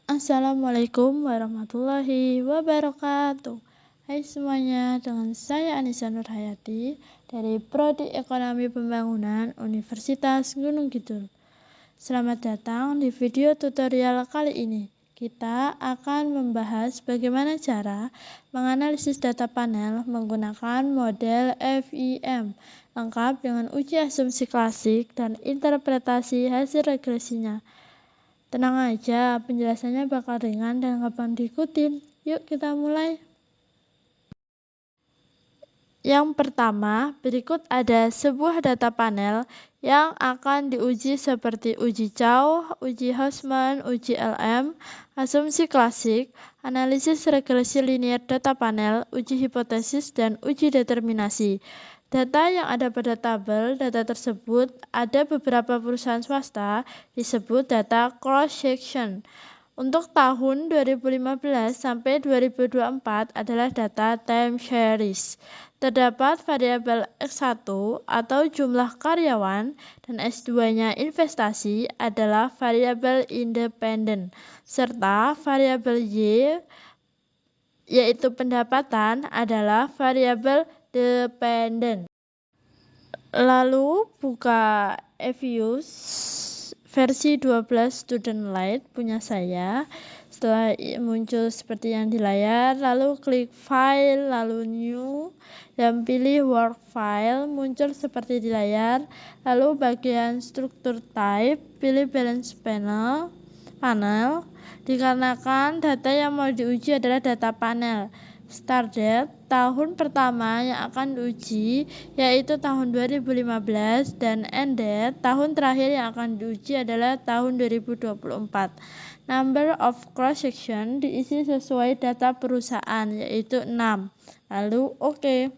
Assalamualaikum warahmatullahi wabarakatuh. Hai semuanya, dengan saya Anissa Nurhayati dari Prodi Ekonomi Pembangunan Universitas Gunung Kidul. Selamat datang di video tutorial kali ini. Kita akan membahas bagaimana cara menganalisis data panel menggunakan model FEM, lengkap dengan uji asumsi klasik dan interpretasi hasil regresinya. Tenang aja, penjelasannya bakal ringan dan gampang diikutin. Yuk kita mulai. Yang pertama, berikut ada sebuah data panel yang akan diuji seperti uji Chow, uji Hausman, uji LM, asumsi klasik, analisis regresi linear data panel, uji hipotesis, dan uji determinasi. Data yang ada pada tabel data tersebut ada beberapa perusahaan swasta disebut data cross-section. Untuk tahun 2015 sampai 2024 adalah data time series. Terdapat variabel X1 atau jumlah karyawan dan S2-nya investasi adalah variabel independen, serta variabel Y yaitu pendapatan adalah variabel dependen. Lalu buka EViews versi 12 Student Lite punya saya. Setelah muncul seperti yang di layar, lalu klik File, lalu New, dan pilih Work File, muncul seperti di layar. Lalu bagian struktur type, pilih Balance Panel, dikarenakan data yang mau diuji adalah data panel. Start date, tahun pertama yang akan diuji yaitu tahun 2015 dan end date, tahun terakhir yang akan diuji adalah tahun 2024. Number of cross section diisi sesuai data perusahaan yaitu 6. Lalu oke.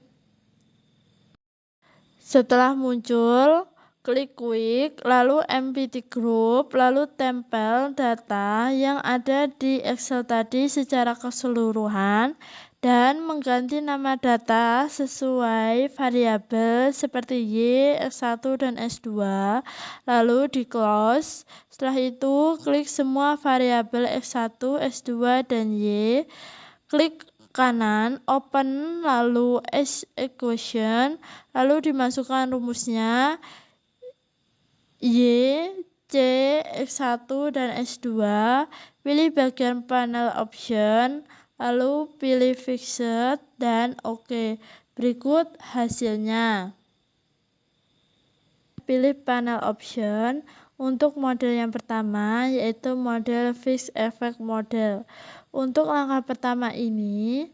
Setelah muncul, klik quick, lalu empty group, lalu tempel data yang ada di Excel tadi secara keseluruhan dan mengganti nama data sesuai variabel seperti Y, X1, dan S2, lalu di close. Setelah itu, klik semua variabel X1, S2, dan Y, klik kanan, open, lalu equation, lalu dimasukkan rumusnya Y, C, X1, dan S2, pilih bagian panel option, lalu pilih fixed, dan oke. Berikut hasilnya. Pilih panel option untuk model yang pertama, yaitu model fixed effect model. Untuk langkah pertama ini,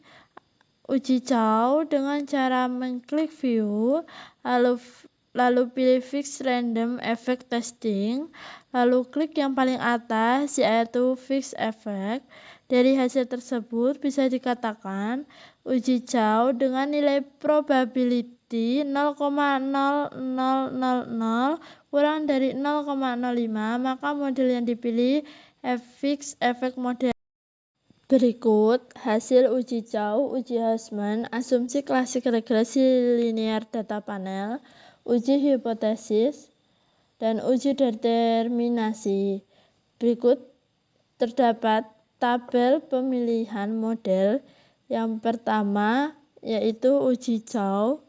uji Chow dengan cara mengklik view, lalu pilih fixed random effect testing, lalu klik yang paling atas yaitu fixed effect. Dari hasil tersebut bisa dikatakan uji Chow dengan nilai probability 0,0000 kurang dari 0,05, maka model yang dipilih fixed effect model. Berikut hasil uji Chow, uji Hausman, asumsi klasik regresi linear data panel, uji hipotesis, dan uji determinasi. Berikut terdapat tabel pemilihan model. Yang pertama yaitu uji Chow,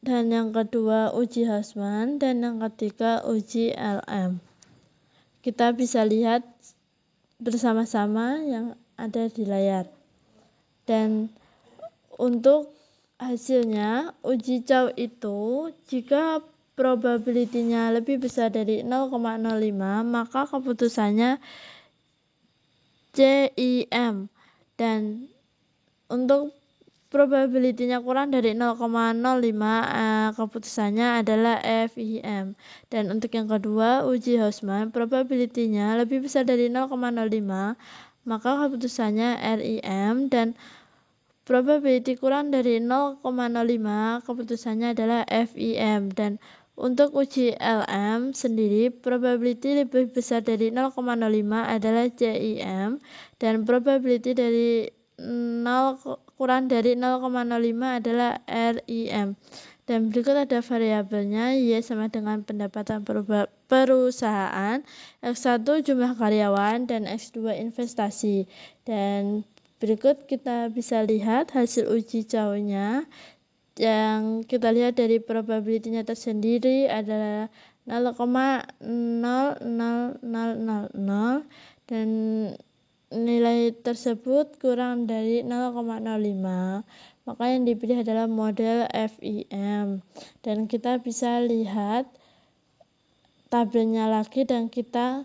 dan yang kedua uji Hausman, dan yang ketiga uji LM. Kita bisa lihat bersama-sama yang ada di layar. Dan untuk hasilnya, uji Chow itu jika probability-nya lebih besar dari 0,05, maka keputusannya CIM. Dan untuk probability-nya kurang dari 0,05, keputusannya adalah FEM. Dan untuk yang kedua, uji Hausman, probability-nya lebih besar dari 0,05, maka keputusannya RIM. Dan probability kurang dari 0,05, keputusannya adalah FEM. Dan untuk uji LM sendiri, probability lebih besar dari 0,05 adalah CIM, dan probability dari kurang dari 0,05 adalah RIM. Dan berikut ada variabelnya, Y sama dengan pendapatan perusahaan, X1 jumlah karyawan, dan X2 investasi. Dan berikut kita bisa lihat hasil uji CAO-nya. Yang kita lihat dari probability-nya tersendiri adalah 0,00000 dan nilai tersebut kurang dari 0,05, maka yang dipilih adalah model FIM. Dan kita bisa lihat tabelnya lagi dan kita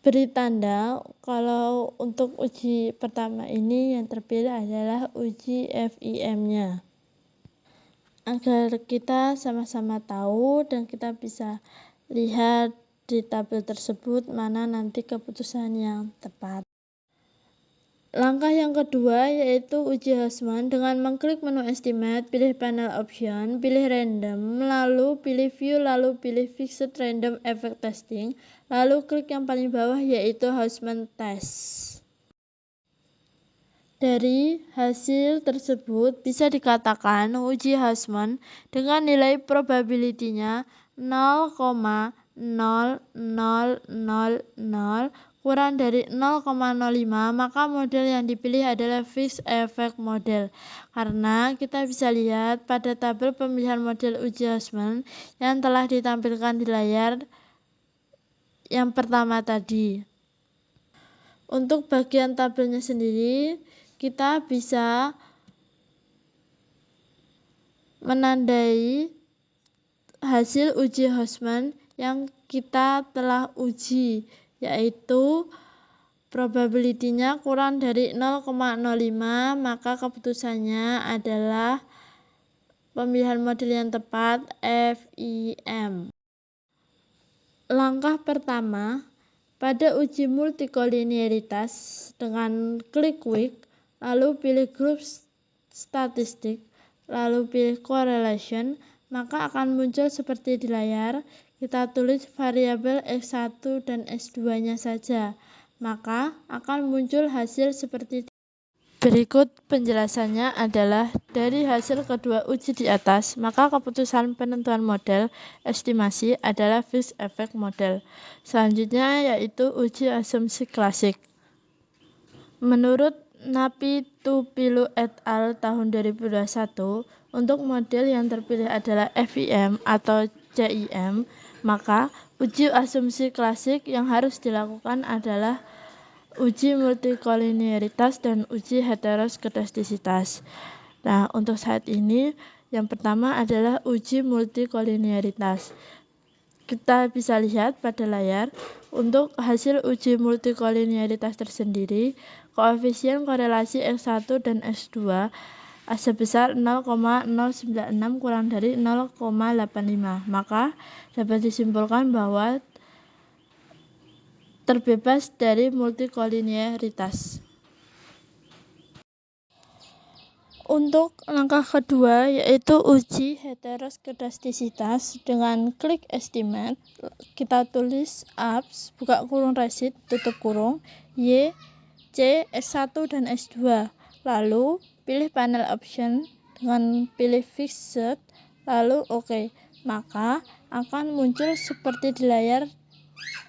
beri tanda kalau untuk uji pertama ini yang terpilih adalah uji FIM-nya. Agar kita sama-sama tahu dan kita bisa lihat di tabel tersebut mana nanti keputusan yang tepat. Langkah yang kedua yaitu uji Hausmann. Dengan mengklik menu estimate, pilih panel option, pilih random, lalu pilih view, lalu pilih fixed random effect testing, lalu klik yang paling bawah yaitu Hausmann test. Dari hasil tersebut bisa dikatakan uji Hausmann dengan nilai probability-nya 0,0000 kurang dari 0,05, maka model yang dipilih adalah fixed effect model. Karena kita bisa lihat pada tabel pemilihan model uji Hausmann yang telah ditampilkan di layar yang pertama tadi. Untuk bagian tabelnya sendiri, kita bisa menandai hasil uji Hausmann yang kita telah uji, yaitu probability-nya kurang dari 0,05, maka keputusannya adalah pemilihan model yang tepat FIM. Langkah pertama, pada uji multikolinearitas dengan klik quick, lalu pilih grup statistik, lalu pilih correlation, maka akan muncul seperti di layar. Kita tulis variabel X1 dan X2-nya saja, maka akan muncul hasil seperti berikut. Penjelasannya adalah dari hasil kedua uji di atas, maka keputusan penentuan model estimasi adalah fixed effect model. Selanjutnya yaitu uji asumsi klasik. Menurut Napitupulu et al. Tahun 2021, untuk model yang terpilih adalah FIM atau CIM, maka uji asumsi klasik yang harus dilakukan adalah uji multikolinearitas dan uji heteroskedastisitas. Nah, untuk saat ini yang pertama adalah uji multikolinearitas. Kita bisa lihat pada layar untuk hasil uji multikolinearitas tersendiri, koefisien korelasi X1 dan X2 sebesar 0,096 kurang dari 0,85, maka dapat disimpulkan bahwa terbebas dari multikolinearitas. Untuk langkah kedua yaitu uji heteroskedastisitas dengan klik estimate, kita tulis abs buka kurung resid tutup kurung y c x1 dan x2, lalu pilih panel option dengan pilih fixed, lalu OK, maka akan muncul seperti di layar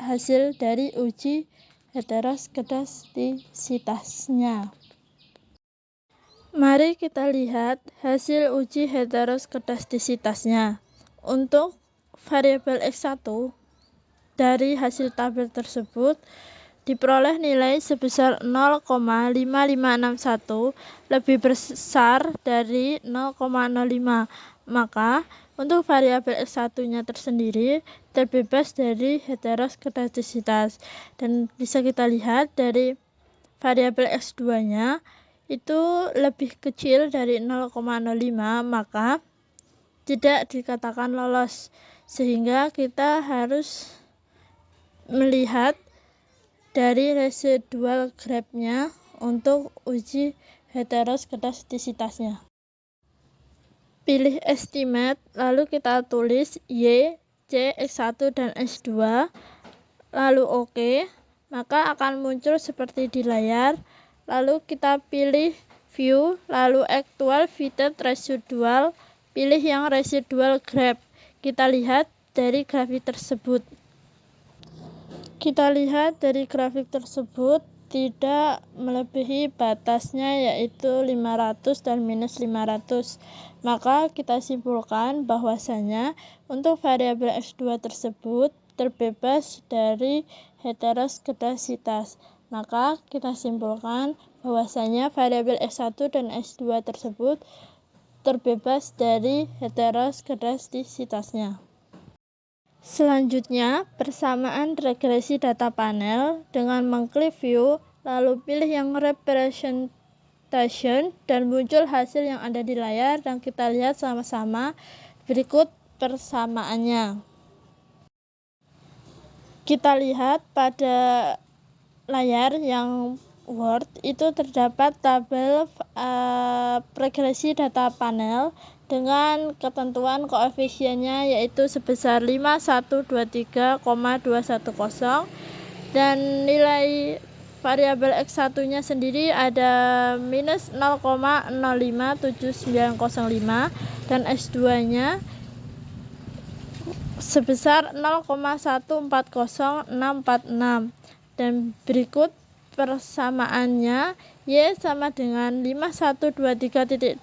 hasil dari uji heteroskedastisitasnya. Mari kita lihat hasil uji heteroskedastisitasnya. Untuk variabel X1 dari hasil tabel tersebut diperoleh nilai sebesar 0,5561 lebih besar dari 0,05, maka untuk variabel X1-nya tersendiri terbebas dari heteroskedastisitas. Dan bisa kita lihat dari variabel X2-nya itu lebih kecil dari 0,05, maka tidak dikatakan lolos, sehingga kita harus melihat dari residual graph-nya untuk uji heteroskedastisitasnya. Pilih estimate, lalu kita tulis y, c, x1 dan x2, lalu OK, maka akan muncul seperti di layar. Lalu kita pilih view, lalu actual fitted residual, pilih yang residual graph. Kita lihat dari grafik tersebut. Kita lihat dari grafik tersebut tidak melebihi batasnya yaitu 500 dan minus 500. Maka kita simpulkan bahwasanya untuk variabel X2 tersebut terbebas dari heteroskedasitas. Maka kita simpulkan bahwasanya variabel X1 dan X2 tersebut terbebas dari heteroskedasitasnya. Selanjutnya, persamaan regresi data panel dengan mengklik view, lalu pilih yang representation dan muncul hasil yang ada di layar dan kita lihat sama-sama berikut persamaannya. Kita lihat pada layar yang Word itu terdapat tabel regresi data panel dengan ketentuan koefisiennya yaitu sebesar 5123,210 dan nilai variabel X1-nya sendiri ada minus 0,057905 dan X2-nya sebesar 0,140646 dan berikut persamaannya Y sama dengan 5123.21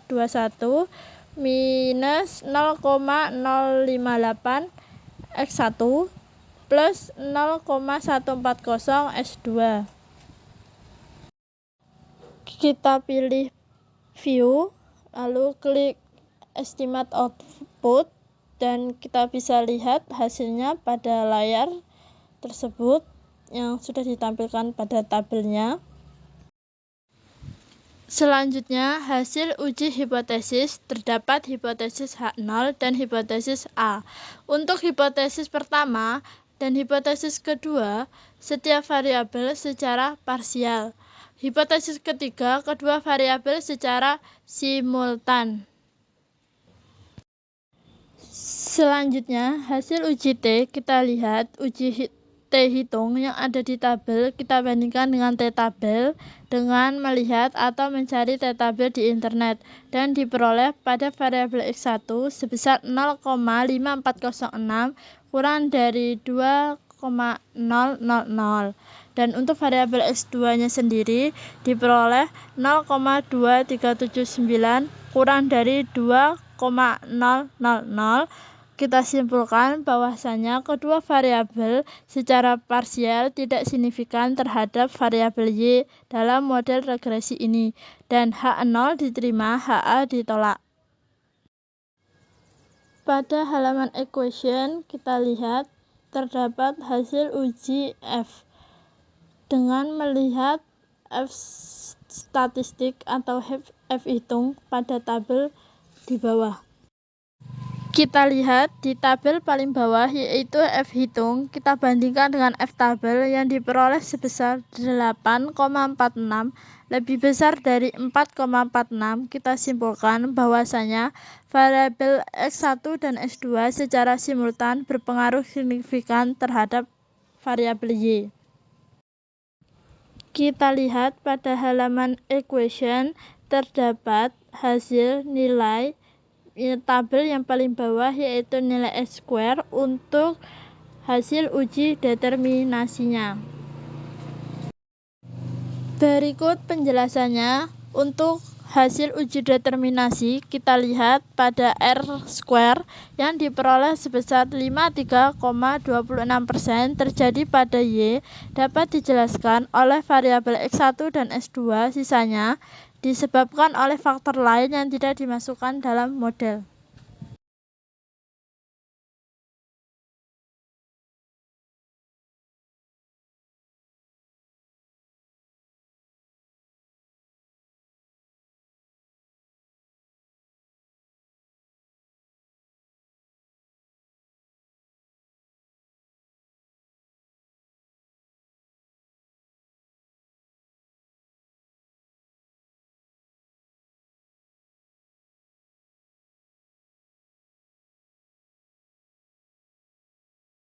minus 0,058 X1 plus 0,140 X2. Kita pilih view, lalu klik estimate output dan kita bisa lihat hasilnya pada layar tersebut yang sudah ditampilkan pada tabelnya. Selanjutnya, hasil uji hipotesis terdapat hipotesis H0 dan hipotesis A. Untuk hipotesis pertama dan hipotesis kedua, setiap variabel secara parsial. Hipotesis ketiga, kedua variabel secara simultan. Selanjutnya, hasil uji T, kita lihat uji T hitung yang ada di tabel, kita bandingkan dengan T tabel dengan melihat atau mencari T tabel di internet dan diperoleh pada variabel X1 sebesar 0,5406 kurang dari 2,000 dan untuk variabel X2-nya sendiri diperoleh 0,2379 kurang dari 2,000. Kita simpulkan bahwasanya kedua variabel secara parsial tidak signifikan terhadap variabel Y dalam model regresi ini dan H0 diterima, HA ditolak. Pada halaman equation kita lihat terdapat hasil uji F dengan melihat F statistik atau F hitung pada tabel di bawah. Kita lihat di tabel paling bawah yaitu F hitung, kita bandingkan dengan F tabel yang diperoleh sebesar 8,46 lebih besar dari 4,46. Kita simpulkan bahwasanya variabel X1 dan X2 secara simultan berpengaruh signifikan terhadap variabel Y. Kita lihat pada halaman equation terdapat hasil nilai tabel yang paling bawah yaitu nilai S² untuk hasil uji determinasinya. Berikut penjelasannya untuk hasil uji determinasi. Kita lihat pada R² yang diperoleh sebesar 53,26% terjadi pada Y dapat dijelaskan oleh variabel X1 dan X2, sisanya disebabkan oleh faktor lain yang tidak dimasukkan dalam model.